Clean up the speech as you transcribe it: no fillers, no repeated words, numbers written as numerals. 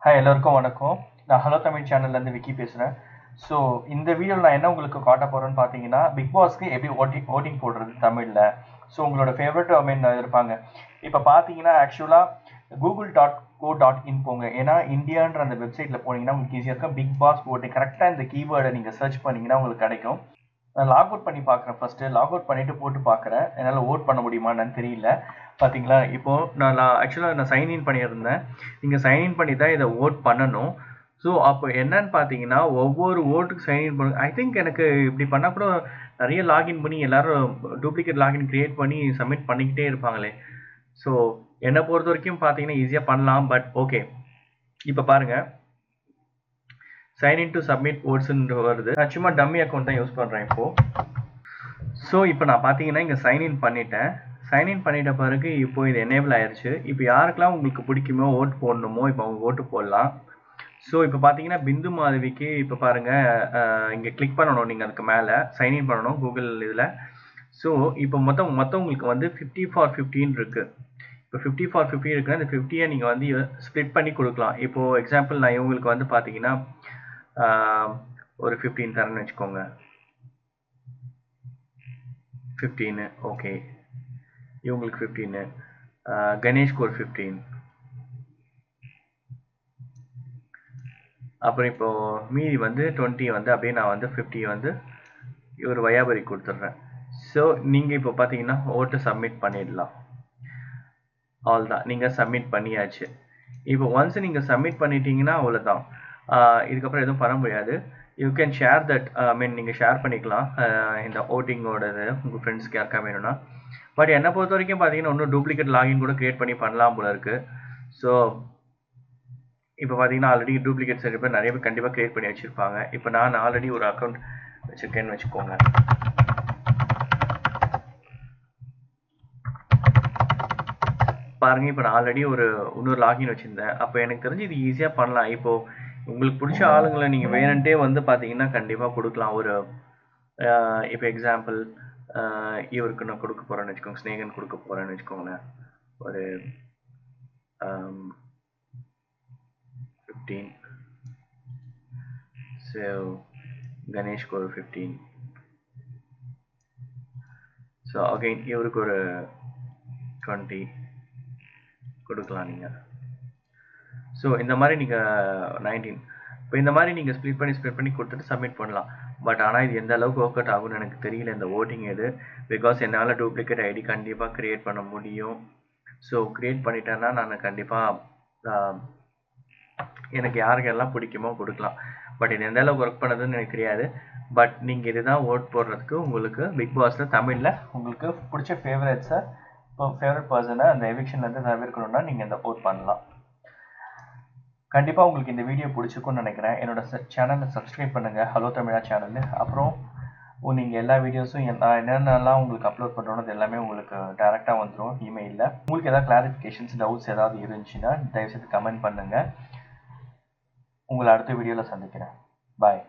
Hi எல்லோருக்கும் வணக்கம். நான் ஹலோ தமிழ் சேனல்லேருந்து விக்கி பேசுகிறேன். ஸோ இந்த வீடியோவில் நான் என்ன உங்களுக்கு காட்ட போகிறேன்னு பார்த்தீங்கன்னா, பிக் பாஸ்க்கு எப்படி ஓட்டிங் போடுறது தமிழில். ஸோ உங்களோட ஃபேவரட் இருப்பாங்க. இப்போ பார்த்தீங்கன்னா ஆக்சுவலாக google.co.in போங்க. ஏன்னா இந்தியான்ற அந்த வெப்சைட்டில் போனீங்கன்னா உங்களுக்கு ஈஸியாக இருக்கும். பிக் பாஸ் ஓட்டிங் கரெக்டாக இந்த கீவேர்டை நீங்கள் சர்ச் பண்ணிங்கன்னா உங்களுக்கு கிடைக்கும். நான் லாக் அவுட் பண்ணி பார்க்குறேன். ஃபஸ்ட்டு லாக் அவுட் பண்ணிவிட்டு போட்டு பார்க்குறேன். என்னால் ஓட் பண்ண முடியுமான்னு தெரியல. பார்த்தீங்களா, இப்போது நான் ஆக்சுவலாக நான் சைன்இன் பண்ணியிருந்தேன். நீங்கள் சைன்இன் பண்ணி தான் இதை ஓட் பண்ணணும். ஸோ அப்போ என்னன்னு பார்த்தீங்கன்னா, ஒவ்வொரு ஓட்டுக்கு சைன்இன் பண்ண ஐ திங்க் எனக்கு இப்படி பண்ணால் கூட நிறைய லாகின் பண்ணி எல்லாரும் டூப்ளிகேட் லாகின் க்ரியேட் பண்ணி சப்மிட் பண்ணிக்கிட்டே இருப்பாங்களே. ஸோ என்னை பொறுத்த வரைக்கும் பார்த்தீங்கன்னா ஈஸியாக பண்ணலாம். பட் ஓகே, இப்போ பாருங்கள், சைன்இன் டு சப்மிட் ஓட்ஸ்ன்னு வருது. நான் சும்மா டம்மி அக்கௌண்ட் தான் யூஸ் பண்ணுறேன் இப்போது. ஸோ இப்போ நான் பார்த்தீங்கன்னா இங்கே சைன்இன் பண்ணிட்டேன். சைன்இன் பண்ணிட்ட பிறகு இப்போ இது எனேபிள் ஆயிடுச்சு. இப்போ யாருக்கெல்லாம் உங்களுக்கு பிடிக்குமோ ஓட்டு போடணுமோ இப்போ அவங்க ஓட்டு போடலாம். ஸோ இப்போ பார்த்தீங்கன்னா பிந்து மாதவிக்கு இப்போ பாருங்கள், இங்கே கிளிக் பண்ணணும். நீங்கள் அதுக்கு மேலே சைன்இன் பண்ணணும் கூகுள் இதில். ஸோ இப்போ மொத்தம் உங்களுக்கு வந்து 50/15 இருக்குது. இப்போ 50/50 இருக்குன்னா இந்த 50யை நீங்கள் வந்து ஸ்ப்ளிட் பண்ணி கொடுக்கலாம். இப்போது எக்ஸாம்பிள் நான் இவங்களுக்கு வந்து பார்த்தீங்கன்னா ஒரு 15 தரேன்னு வச்சுக்கோங்க. 15 ஓகே, இவங்களுக்கு 15, கணேஷ்க்கு ஒரு 15. அப்புறம் இப்போ மீதி வந்து 20 வந்து அப்படியே நான் வந்து 50 வந்து ஒரு வயாபரி கொடுத்துட்றேன். ஸோ நீங்கள் இப்போ பார்த்தீங்கன்னா ஓட்டு சப்மிட் பண்ணிடலாம். அவ்வளோதான், நீங்கள் சப்மிட் பண்ணியாச்சு. இப்போ ஒன்ஸ் நீங்கள் சப்மிட் பண்ணிட்டீங்கன்னா அவ்வளோதான். இதுக்கப்புறம் எதுவும் பண்ண முடியாது. யூ கேன் ஷேர் தட், ஐ மீன் நீங்கள் ஷேர் பண்ணிக்கலாம் இந்த ஓட்டிங்கோடது உங்கள் ஃப்ரெண்ட்ஸ்க்கு யாருக்கா வேணும்னா. பட் என்னை பொறுத்த வரைக்கும் பார்த்தீங்கன்னா இன்னும் டூப்ளிகேட் லாகின் கூட க்ரியேட் பண்ணி பண்ணலாம் போல இருக்குது. ஸோ இப்போ பார்த்தீங்கன்னா ஆல்ரெடி டூப்ளிகேட் சர்டிஃபிகேட் நிறைய பேர் கண்டிப்பாக க்ரியேட் பண்ணி வச்சுருப்பாங்க. இப்போ நான் ஆல்ரெடி ஒரு அக்கௌண்ட் வச்சுருக்கேன்னு வச்சுக்கோங்க. பாருங்கள், இப்போ நான் ஆல்ரெடி இன்னொரு லாகின் வச்சுருந்தேன். அப்போ எனக்கு தெரிஞ்சு இது ஈஸியாக பண்ணலாம். இப்போது உங்களுக்கு பிடிச்ச ஆளுங்களை நீங்கள் வேணுன்ட்டே வந்து பார்த்தீங்கன்னா கண்டிப்பாக கொடுக்கலாம். இப்போ எக்ஸாம்பிள் இவருக்கு நான் கொடுக்க போகிறேன்னு வச்சுக்கோங்க, ஸ்னேகன் கொடுக்க போகிறேன்னு வச்சுக்கோங்களேன். ஒரு 15. ஸோ கணேஷ்க்கு ஒரு 15. ஸோ அகைன் இவருக்கு ஒரு 20 கொடுக்கலாம் நீங்கள். ஸோ இந்த மாதிரி நீங்கள் 19. இப்போ இந்த மாதிரி நீங்கள் ஸ்ப்ளிட் பண்ணி கொடுத்துட்டு சப்மிட் பண்ணலாம். பட் ஆனால் இது எந்த அளவுக்கு ஒர்க் அவுட் ஆகும்னு எனக்கு தெரியல இந்த ஓட்டிங் இது. பிகாஸ் என்னால் டூப்ளிகேட் ஐடி கண்டிப்பாக க்ரியேட் பண்ண முடியும். ஸோ க்ரியேட் பண்ணிட்டேன்னா நான் கண்டிப்பாக எனக்கு யாருக்கெல்லாம் பிடிக்குமோ கொடுக்கலாம். பட் இது எந்த அளவுக்கு ஒர்க் பண்ணதுன்னு எனக்கு தெரியாது. பட் நீங்கள் இதுதான் ஓட் போடுறதுக்கு உங்களுக்கு பிக் பாஸில் தமிழில் உங்களுக்கு பிடிச்ச ஃபேவரட்ஸை, இப்போ ஃபேவரட் பர்சனை அந்த எவிக்ஷன்லேருந்து தவிர்க்கணும்னா நீங்கள் இந்த ஓட் பண்ணலாம். கண்டிப்பாக உங்களுக்கு இந்த வீடியோ பிடிச்சிருக்கும்னு நினைக்கிறேன். என்னோட சேனலை சப்ஸ்கிரைப் பண்ணுங்கள், ஹலோ தமிழா சேனல். அப்புறம் நீங்கள் எல்லா வீடியோஸும் நான் என்னென்னலாம் உங்களுக்கு அப்லோட் பண்ணுறோன்னு அது எல்லாமே உங்களுக்கு டேரெக்டாக வந்துடும் இமெயிலில். உங்களுக்கு ஏதாவது கிளாரிஃபிகேஷன்ஸ், டவுட்ஸ் ஏதாவது இருந்துச்சுன்னா தயவுசெய்து கமெண்ட் பண்ணுங்கள். உங்களை அடுத்த வீடியோவில் சந்திக்கிறேன். பாய்.